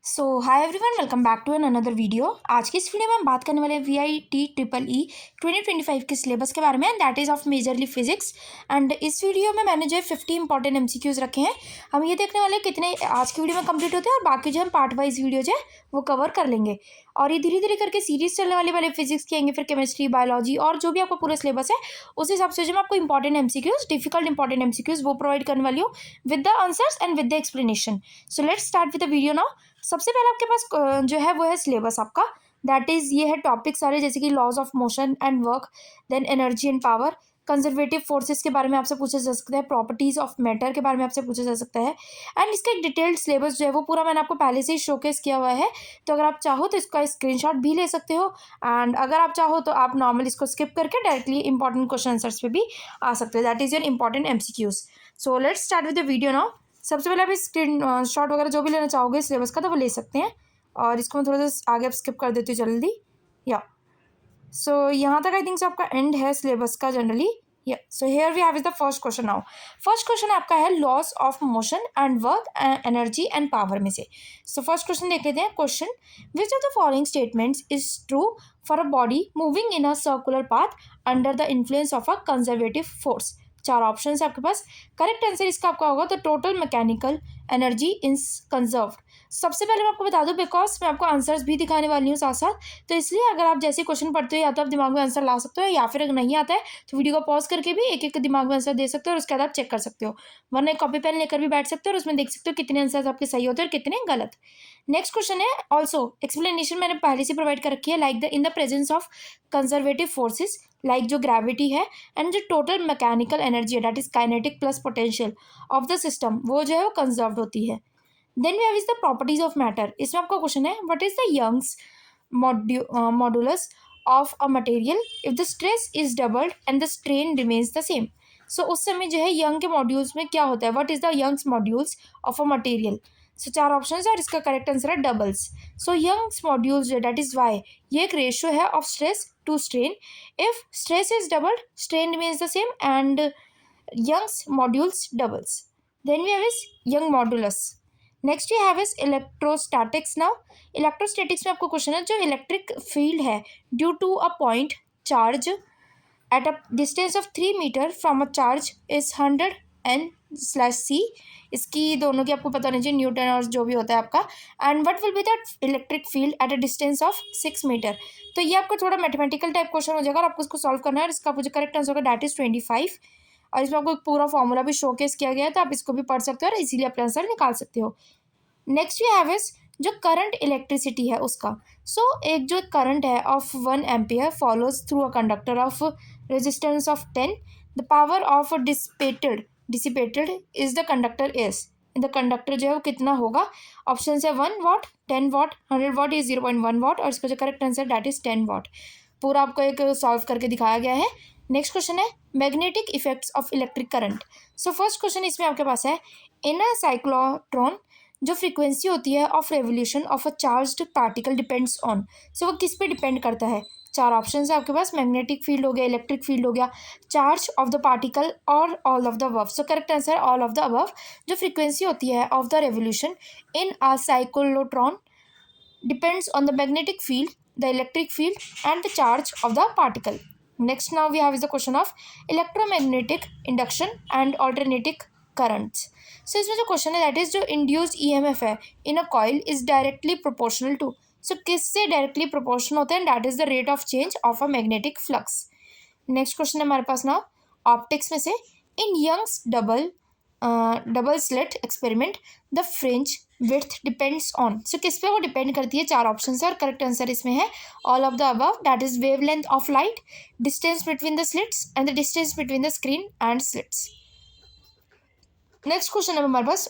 So hi everyone, welcome back to another video. आज की इस वीडियो में हम बात करने वाले हैं VIT EEE 2025 के सिलेबस के बारे में, that is of majorly physics. And इस वीडियो में मैंने जो है 50 इंपॉर्टेंट MCQs रखे हैं। हम ये देखने वाले हैं कितने आज की वीडियो में कंप्लीट होते हैं, और बाकी जो हम पार्ट वाइज वीडियो जो है वो कवर कर लेंगे। और ये धीरे धीरे करके सीरीज चलने वाली पहले फिजिक्स की आएंगे, फिर केमिस्ट्री, बायोलॉजी और जो भी आपका पूरा सिलेबस है उस हिसाब से जो मैं आपको important MCQs, difficult important MCQs वो प्रोवाइड करने वाली हूँ with the answers and with the explanation. So let's start with the video now. सबसे पहले आपके पास जो है वो है सिलेबस आपका, दैट इज ये है टॉपिक सारे, जैसे कि laws of motion and work, then energy and power, conservative forces के बारे में आपसे पूछा जा सकता है, प्रॉपर्टीज ऑफ मैटर के बारे में आपसे पूछा जा सकता है। एंड इसका एक डिटेल्ड सिलेबस जो है वो पूरा मैंने आपको पहले से ही शोकेस किया हुआ है, तो अगर आप चाहो तो इसका स्क्रीनशॉट भी ले सकते हो। एंड अगर आप चाहो तो आप नॉर्मल इसको स्किप करके डायरेक्टली इंपॉर्टेंट क्वेश्चन आंसर्स पे भी आ सकते हो, that is your important MCQs। So let's start with the video now. सबसे पहले आप स्क्रीन शॉट वगैरह जो भी लेना चाहोगे सिलेबस का तो वो ले सकते हैं, और इसको मैं थोड़ा सा आगे स्किप कर देती हूँ जल्दी। या सो यहाँ तक आई थिंक आपका एंड है सिलेबस का generally. Yeah so here we have is the first question now. First question आपका है laws of motion and work, energy and power में से। सो फर्स्ट क्वेश्चन देख लेते हैं। Question, which of the following statements is true for a body moving in a circular path under the influence of a conservative force. चार option है आपके पास। Correct answer इसका आपका होगा the total mechanical energy is conserved. सबसे पहले मैं आपको बता दूं, बिकॉज मैं आपको आंसर्स भी दिखाने वाली हूँ साथ साथ, तो इसलिए अगर आप जैसे क्वेश्चन पढ़ते हो या तो आप दिमाग में आंसर ला सकते हो, या फिर अगर नहीं आता है तो वीडियो को पॉज करके भी एक एक दिमाग में आंसर दे सकते हो, और उसके बाद आप चेक कर सकते हो, वरना कॉपी पेन लेकर भी बैठ सकते हो और उसमें देख सकते हो कितने आंसर आपके सही होते हैं और कितने गलत। नेक्स्ट क्वेश्चन है, ऑल्सो एक्सप्लेनेशन मैंने पहले से प्रोवाइड कर रखी है, like the in the presence of conservative forces, like जो ग्रेविटी है, एंड जो टोटल मैकेनिकल एनर्जी है, that is kinetic plus potential of the system, वो जो है वो कंजर्व होती है। Then we have is the properties of matter. इसमें आपका क्वेश्चन है, what is the Young's modulus of a material if the stress is doubled and the strain remains the same. So उस समय जो है यंग के मॉड्यूल्स में क्या होता है, what is the Young's modulus of a material. So चार ऑप्शन है और इसका करेक्ट आंसर है डबल्स। सो यंग्स मॉड्यूल्स जो दैट इज वाई, ये एक रेशियो है of stress to strain. If stress is doubled strain remains the same and Young's modulus doubles. Then we have is Young modulus. Next we have is electrostatics. Now electrostatics में आपको question है, जो electric field है due to a point charge at a distance of 3 metre from a charge is 100 N/c। इसकी दोनों की आपको पता होना चाहिए, न्यूटन और जो भी होता है आपका। And what will be the electric field at a distance of 6 metre. तो ये आपको थोड़ा मैथमेटिकल टाइप क्वेश्चन हो जाएगा और आपको उसको सॉल्व करना है, और इसका जो करेक्ट आंसर होगा दैट इज 25। और इसमें आपको एक पूरा फॉर्मूला भी शोकेस किया गया है, तो आप इसको भी पढ़ सकते हो और इजीली अपना आंसर निकाल सकते हो। नेक्स्ट वी हैव इज जो करंट इलेक्ट्रिसिटी है उसका। सो एक जो करंट है of 1 ampere follows through a conductor of resistance of 10, the power of dissipated is the conductor is, the conductor जो है वो कितना होगा। ऑप्शन है 1 वाट, 10 वाट, 100 वाट, इज 0.1 वाट, और इसका जो करेक्ट आंसर दैट इज 10 वाट। पूरा आपको एक सॉल्व करके दिखाया गया है। नेक्स्ट क्वेश्चन है magnetic effects of electric current. So first question इसमें आपके पास है, इन अ साइक्लोट्रॉन जो फ्रीक्वेंसी होती है of revolution of a charged particle depends on. So वो किस पे डिपेंड करता है। चार ऑप्शन है आपके पास, मैग्नेटिक फील्ड हो गया, इलेक्ट्रिक फील्ड हो गया, चार्ज ऑफ द पार्टिकल और all of the above. So correct answer all of the above. जो फ्रीक्वेंसी होती है of the revolution in a cyclotron depends on the magnetic field, the electric field and the charge of the particle. Next now we have is the question of electromagnetic induction and alternating currents. So इसमें जो question है that is जो induced EMF है in a coil is directly proportional to. So किससे directly proportional होता है, that is the rate of change of a magnetic flux. Next question है हमारे पास नाउ ऑप्टिक्स में से, in Young's double slit experiment the fringe width depends on. So किस पे वो डिपेंड करती है। चार ऑप्शन है और करेक्ट आंसर इसमें है all of the above, that is wavelength of light, distance between the slits and the distance between the screen and slits. Next question है हमारे पास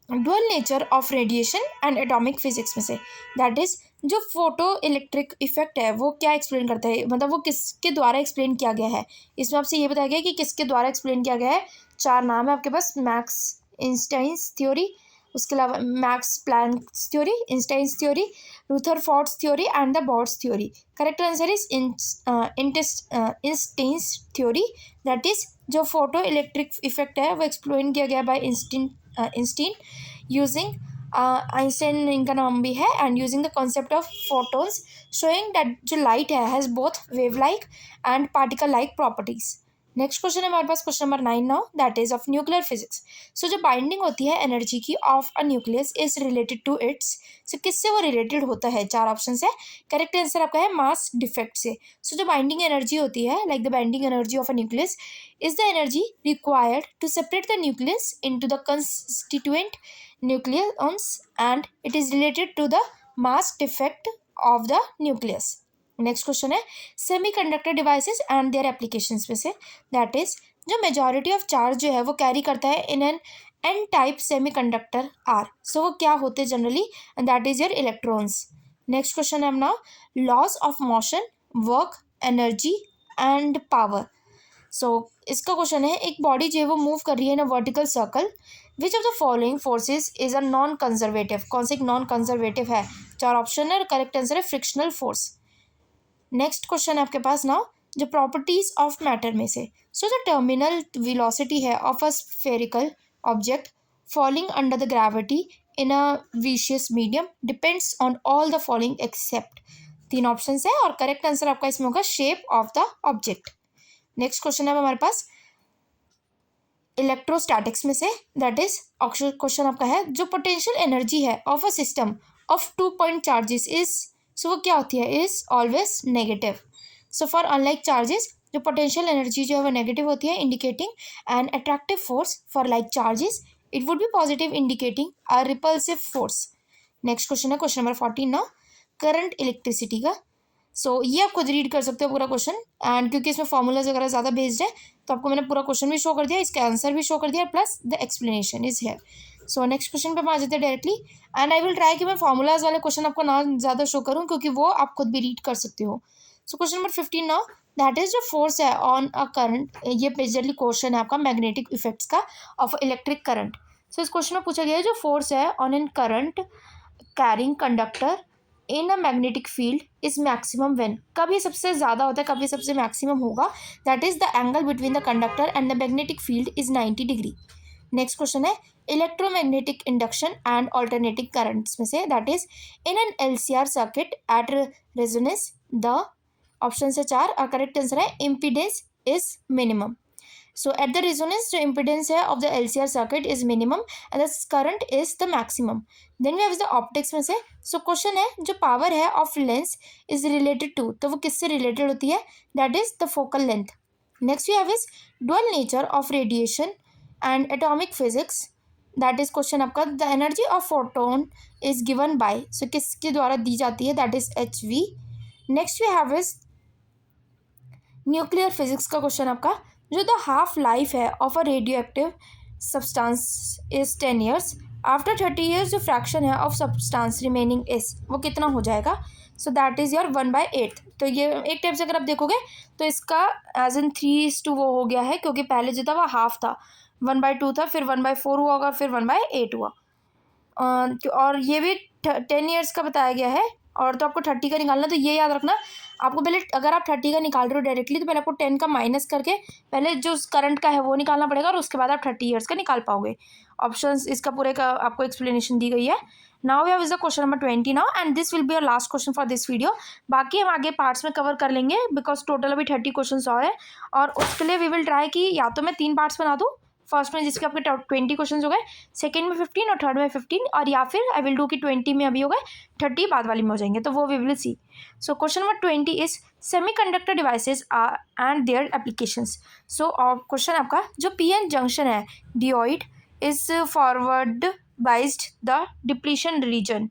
dual nature of radiation and atomic physics में से, that is जो photoelectric effect है वो क्या explain करता है, मतलब वो किसके द्वारा एक्सप्लेन किया गया है। इसमें आपसे ये बताया गया कि किसके द्वारा एक्सप्लेन किया गया है। चार नाम है आपके पास, मैक्स इंस्टाइन्स थ्योरी, उसके अलावा Max Planck's theory, Einstein's theory, Rutherford's theory and the Bohr's theory. Correct answer is Einstein's theory, that is जो फोटो इलेक्ट्रिक इफेक्ट है वो एक्सप्लेन किया गया बाय इंस्टीन यूजिंग आइंस्टाइन इनका नाम भी है, and using the concept of photons showing that जो light has both wave like and particle like properties. Next question है हमारे पास question number 9 now, that is of nuclear physics. So जो binding होती है एनर्जी की of a nucleus is related to its, so किससे वो रिलेटेड होता है? चार ऑप्शन है, करेक्ट आंसर आपका है मास डिफेक्ट से। सो जो बाइंडिंग एनर्जी होती है, like the binding energy of a nucleus is the energy required to separate the nucleus into the constituent nucleons, and it is related to the mass defect of the nucleus. Next question है semiconductor devices and their applications में से, that is जो majority of charge जो है वो carry करता है in an N type semiconductor are, so वो क्या होते हैं generally, and that is your electrons. Next question है now laws of motion, work, energy and power. So इसका क्वेश्चन है एक बॉडी जो है वो मूव कर रही है in a vertical circle, which of the following forces is a non conservative, कौन सा एक नॉन कंजर्वेटिव है? चार ऑप्शन है और करेक्ट आंसर है फ्रिक्शनल फोर्स। नेक्स्ट क्वेश्चन है आपके पास नाउ जो प्रॉपर्टीज ऑफ मैटर में से, सो द टर्मिनल वेलोसिटी है of a spherical object falling under the gravity in a vicious medium depends on all the following except, तीन option है और correct answer आपका इसमें होगा shape of the object. Next question है हमारे पास electrostatics में से, दैट इज क्वेश्चन आपका है जो पोटेंशियल एनर्जी है of a system of 2 point charges is, so वो क्या होती है? Is always negative. So for unlike charges जो पोटेंशियल एनर्जी जो है वो नेगेटिव होती है, indicating an attractive force. For like charges it would be positive, indicating a repulsive force. Next question है क्वेश्चन नंबर 14 ना करंट इलेक्ट्रिसिटी का। सो ये आप खुद रीड कर सकते हो पूरा क्वेश्चन, एंड क्योंकि इसमें फॉर्मूलाज वगैरह ज़्यादा बेस्ड है तो आपको मैंने पूरा क्वेश्चन भी शो कर दिया, इसका आंसर भी शो कर दिया, प्लस द एक्सप्लेनेशन इज है। सो नेक्स्ट क्वेश्चन पे हम आ जाते हैं directly, and I will try कि मैं फॉर्मूलाज वाले क्वेश्चन आपको ना ज़्यादा शो करूँ क्योंकि वो आप खुद भी रीड कर सकते हो। सो question number 15 now, that is जो फोर्स है ऑन अ करंट, ये मेजरली क्वेश्चन है आपका मैग्नेटिक इफेक्ट्स का ऑफ इलेक्ट्रिक करंट। सो इस क्वेश्चन में पूछा गया है जो फोर्स है on an current carrying conductor in a magnetic field is maximum when, कब ये सबसे ज़्यादा होता है, कब ये सबसे मैक्सिमम होगा? That is the angle between the conductor and the magnetic field is 90 degree. Next question है electromagnetic induction and alternating currents में से, that is in an LCR circuit at resonance the option से चार और correct answer है impedance is minimum. So at the resonance जो impedance है of the LCR circuit is minimum and the current is the maximum. Then we have the optics में से, so question है जो पावर है of lens is related to, तो वो किससे रिलेटेड होती है? That is the focal length. Next we have is dual nature of radiation and atomic physics, that is question आपका the energy of photon is given by, so किसके द्वारा दी जाती है? That is HV। Next we have is nuclear physics का question आपका जो the half life है of a radio active substance is 10 years, after 30 years जो फ्रैक्शन है ऑफ सब्सटेंस रिमेनिंग इज, वो कितना हो जाएगा? So that is your 1/8। तो ये एक टाइप से अगर आप देखोगे तो इसका एज इन 3:2 वो हो गया है, क्योंकि पहले जो था वो हाफ था, 1/2 था, फिर 1/4 हुआ होगा, फिर 1/8 हुआ। और ये भी 10 ईयर्स का बताया गया है, और तो आपको 30 का निकालना, तो ये याद रखना आपको पहले, अगर आप 30 का निकाल रहे हो डायरेक्टली तो पहले आपको 10 का माइनस करके पहले जो करंट का है वो निकालना पड़ेगा, और उसके बाद आप 30 ईयर्स का निकाल पाओगे। ऑप्शंस इसका पूरे का आपको एक्सप्लेनेशन दी गई है। Now we have is the question number 20 now, and this will be your last question for this video. बाकी हम आगे पार्ट्स में कवर कर लेंगे बिकॉज टोटल अभी 30 क्वेश्चन और है, और उसके लिए वी विल ट्राई कि या तो मैं 3 पार्ट्स बना दूँ, फर्स्ट में जिसके आपके 20 क्वेश्चन हो गए, सेकंड में 15 और थर्ड में 15, और या फिर आई विल डू कि 20 में अभी हो गए, 30 बाद वाली में हो जाएंगे, तो वो we will see. So question number 20 is semiconductor devices and their applications. So question आपका जो PN जंक्शन है diode is forward biased the depletion region,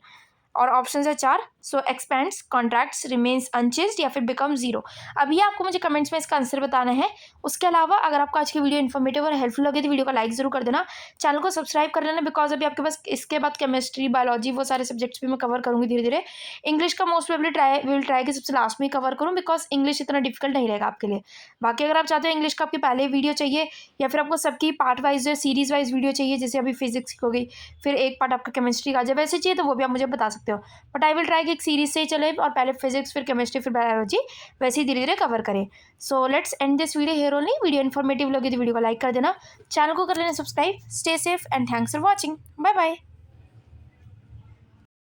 और ऑप्शन है 4, so expands, contracts, remains unchanged, या फिर बिकम जीरो। अभी आपको मुझे कमेंट्स में इसका आंसर बताना है। उसके अलावा अगर आपको आज की वीडियो इन्फॉर्मेटिव और हेल्पफुल लगे तो वीडियो को लाइक जरूर कर देना, चैनल को सब्सक्राइब कर लेना, बिकॉज अभी आपके पास इसके बाद केमिस्ट्री, बायोलॉजी, वो सारे सब्जेक्ट्स भी मैं कवर करूँगी धीरे धीरे। इंग्लिश का मोस्ट प्रोबेबली विल ट्राई कि सबसे लास्ट में कवर करूँ, बिकॉज इंग्लिश इतना डिफिकल्ट नहीं रहेगा आपके लिए। बाकी अगर आप चाहते हो इंग्लिश का आपकी पहले वीडियो चाहिए, या फिर आपको सबकी पार्ट वाइज जो सीरीज वाइज वीडियो चाहिए, जैसे अभी फिजिक्स की हो गई, फिर एक पार्ट आपका केमिस्ट्री का, जब वैसे चाहिए तो वो भी आप मुझे बता सकते हो, बट आई विल ट्राई कि एक सीरीज से ही चले, और पहले फिजिक्स, फिर केमिस्ट्री, फिर बायोलॉजी, वैसे ही धीरे धीरे कवर करें। So let's end this video here only. Video informative लगी तो वीडियो को लाइक कर देना, चैनल को कर लेना subscribe. Stay safe and thanks for watching. Bye bye.